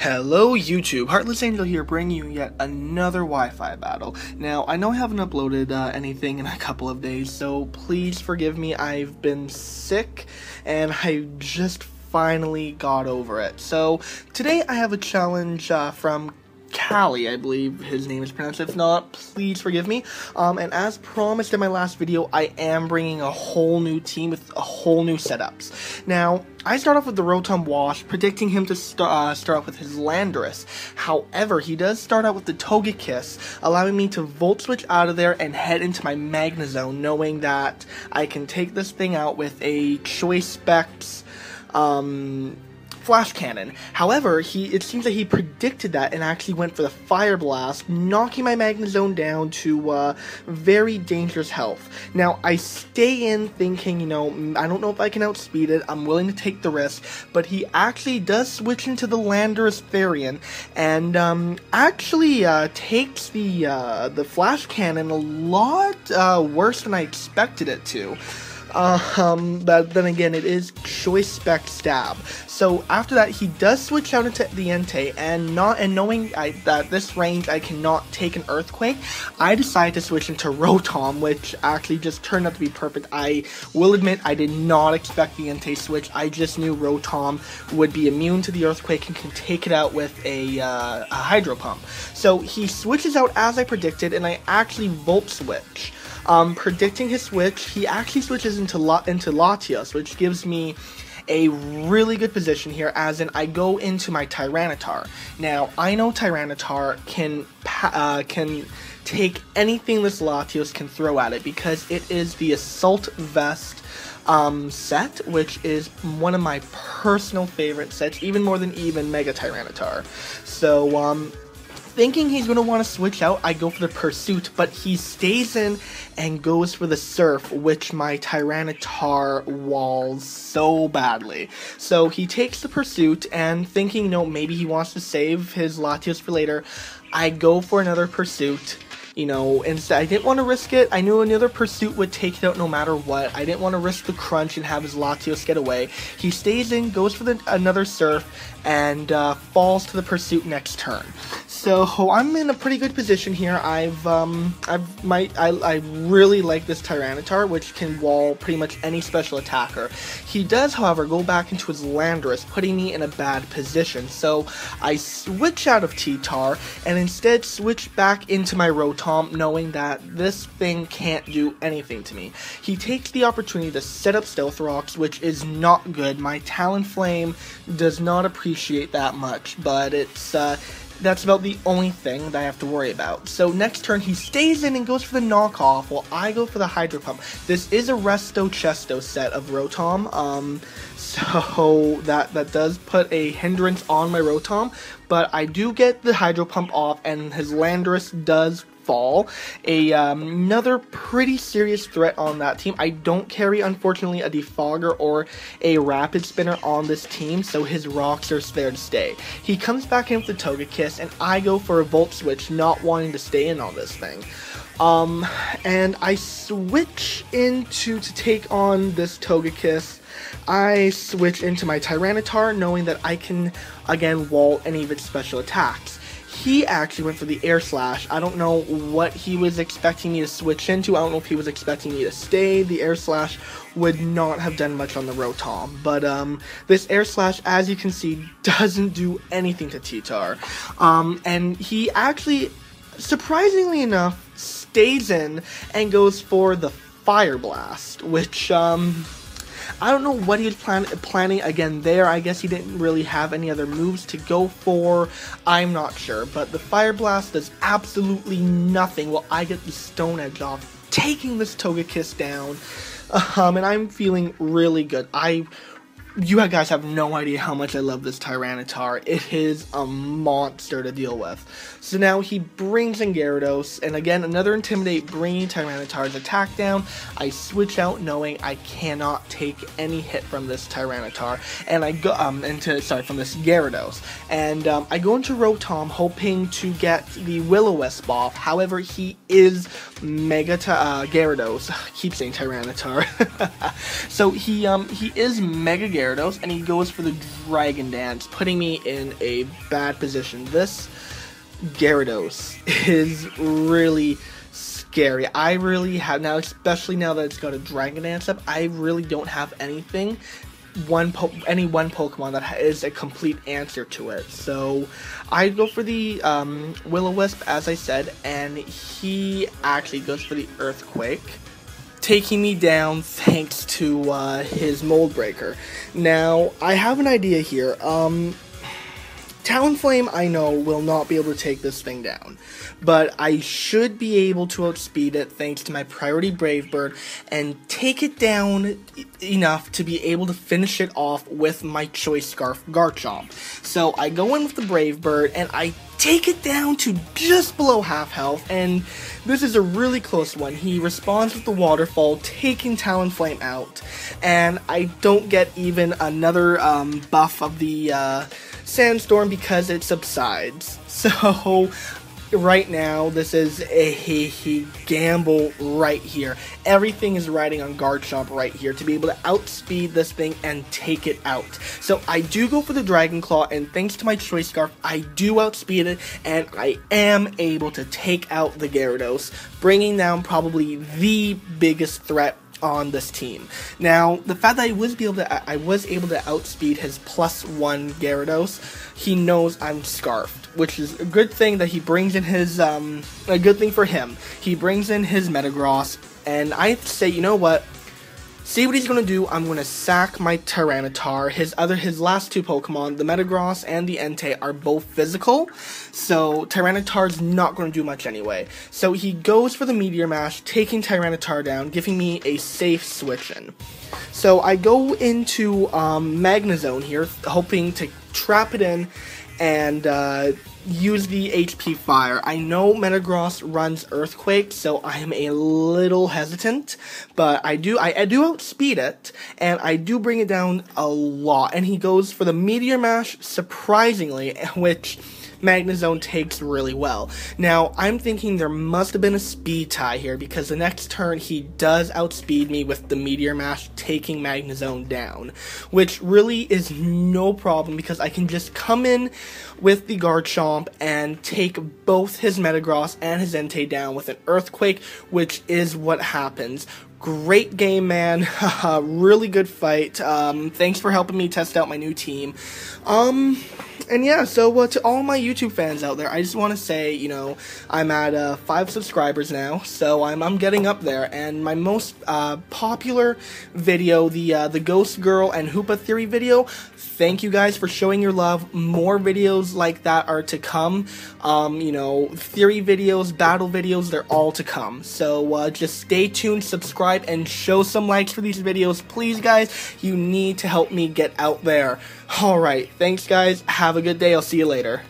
Hello YouTube, Heartless Angel here bringing you yet another Wi-Fi battle. Now, I know I haven't uploaded anything in a couple of days, so please forgive me. I've been sick, and I just finally got over it. So, today I have a challenge from Chali, I believe his name is pronounced. If not, please forgive me. And as promised in my last video, I am bringing a whole new team with a whole new setups. Now, I start off with the Rotom Wash, predicting him to start off with his Landorus. However, he does start out with the Togekiss, allowing me to Volt Switch out of there and head into my Magnezone, knowing that I can take this thing out with a Choice Specs, Flash Cannon. However, it seems that he predicted that and actually went for the Fire Blast, knocking my Magnezone down to very dangerous health. Now, I stay in thinking, I don't know if I can outspeed it. I'm willing to take the risk, but he actually does switch into the Landorus Therian and actually takes the Flash Cannon a lot worse than I expected it to. But then again, it is Choice Spec Stab. So after that, he does switch out into the Entei, and knowing that this range I cannot take an Earthquake, I decided to switch into Rotom, which actually just turned out to be perfect. I will admit I did not expect the Entei switch. I just knew Rotom would be immune to the Earthquake and can take it out with a Hydro Pump. So he switches out as I predicted, and I actually Volt Switch. Predicting his switch, he actually switches into Latios, which gives me a really good position here, as in I go into my Tyranitar. Now, I know Tyranitar can take anything this Latios can throw at it, because it is the Assault Vest set, which is one of my personal favorite sets, even more than Mega Tyranitar. So, thinking he's going to want to switch out, I go for the Pursuit, but he stays in and goes for the Surf, which my Tyranitar walls so badly. So he takes the Pursuit, and thinking, maybe he wants to save his Latios for later, I go for another Pursuit. Instead, I didn't want to risk it. I knew another Pursuit would take it out no matter what. I didn't want to risk the crunch and have his Latios get away. He stays in, goes for another Surf, and falls to the Pursuit next turn. So I'm in a pretty good position here. I really like this Tyranitar, which can wall pretty much any special attacker. He does, however, go back into his Landorus, putting me in a bad position. So I switch out of T-Tar and instead switch back into my Rotom, knowing that this thing can't do anything to me. He takes the opportunity to set up Stealth Rocks, which is not good. My Talonflame does not appreciate that much, but that's about the only thing that I have to worry about. So next turn, he stays in and goes for the knockoff, while I go for the Hydro Pump. This is a Resto Chesto set of Rotom, so that does put a hindrance on my Rotom, but I do get the Hydro Pump off, and his Landorus does fall. Another pretty serious threat on that team. I don't carry, unfortunately, a Defogger or a Rapid Spinner on this team, so his rocks are there to stay. He comes back in with the Togekiss, and I go for a Volt Switch, not wanting to stay in on this thing. And I switch to take on this Togekiss. I switch into my Tyranitar, knowing that I can, again, wall any of its special attacks. He actually went for the Air Slash. I don't know what he was expecting me to switch into. I don't know if he was expecting me to stay. The Air Slash would not have done much on the Rotom. But this Air Slash, as you can see, doesn't do anything to T-Tar. And he actually, surprisingly enough, stays in and goes for the Fire Blast, which I don't know what he was planning again there. I guess he didn't really have any other moves to go for. I'm not sure. But the Fire Blast does absolutely nothing while I get the Stone Edge off, taking this Togekiss down. And I'm feeling really good. You guys have no idea how much I love this Tyranitar. It is a monster to deal with. So now he brings in Gyarados, and again, another Intimidate, bringing Tyranitar's attack down. I switch out knowing I cannot take any hit from this Tyranitar, and I go, from this Gyarados. And I go into Rotom, hoping to get the Will-O-Wisp off. However, he is Mega Gyarados. I keep saying Tyranitar. So he is Mega Gyarados. Gyarados, and he goes for the Dragon Dance, putting me in a bad position. This Gyarados is really scary. I really have now, especially now that it's got a Dragon Dance up, I really don't have anything. Any one Pokemon that is a complete answer to it. So I go for the Will-O-Wisp, as I said, and he actually goes for the Earthquake, taking me down thanks to his Mold Breaker. Now, I have an idea here. Talonflame, I know, will not be able to take this thing down, but I should be able to outspeed it thanks to my priority Brave Bird and take it down enough to be able to finish it off with my Choice Scarf Garchomp. So I go in with the Brave Bird and I take it down to just below half health, and this is a really close one. He responds with the Waterfall, taking Talonflame out, and I don't get even another buff of the Sandstorm because it subsides. So right now, this is a gamble right here. Everything is riding on Garchomp right here to be able to outspeed this thing and take it out. So I do go for the Dragon Claw, and thanks to my Choice Scarf, I do outspeed it, and I am able to take out the Gyarados, bringing down probably the biggest threat on this team. Now, the fact that I was able to outspeed his +1 Gyarados, he knows I'm Scarfed, which is a good thing that he brings in his, a good thing for him. He brings in his Metagross, and I say, you know what? See what he's going to do. I'm going to sack my Tyranitar. His last two Pokemon, the Metagross and the Entei, are both physical, so Tyranitar's not going to do much anyway. So he goes for the Meteor Mash, taking Tyranitar down, giving me a safe switch-in. So I go into Magnezone here, hoping to trap it in and use the HP Fire. I know Metagross runs Earthquake, so I am a little hesitant, but I do outspeed it, and I do bring it down a lot. And he goes for the Meteor Mash, surprisingly, which Magnezone takes really well. Now, I'm thinking there must have been a speed tie here, because the next turn he does outspeed me with the Meteor Mash, taking Magnezone down, which really is no problem because I can just come in with the Garchomp and take both his Metagross and his Entei down with an Earthquake, which is what happens. Great game, man. Really good fight. Thanks for helping me test out my new team. And yeah, so to all my YouTube fans out there, I just want to say, you know, I'm at 5 subscribers now, so I'm getting up there. And my most popular video, the Ghost Girl and Hoopa Theory video, thank you guys for showing your love. More videos like that are to come. You know, theory videos, battle videos, they're all to come. So just stay tuned, subscribe, and show some likes for these videos. Please, guys, you need to help me get out there. Alright, thanks, guys. Have a good day. I'll see you later.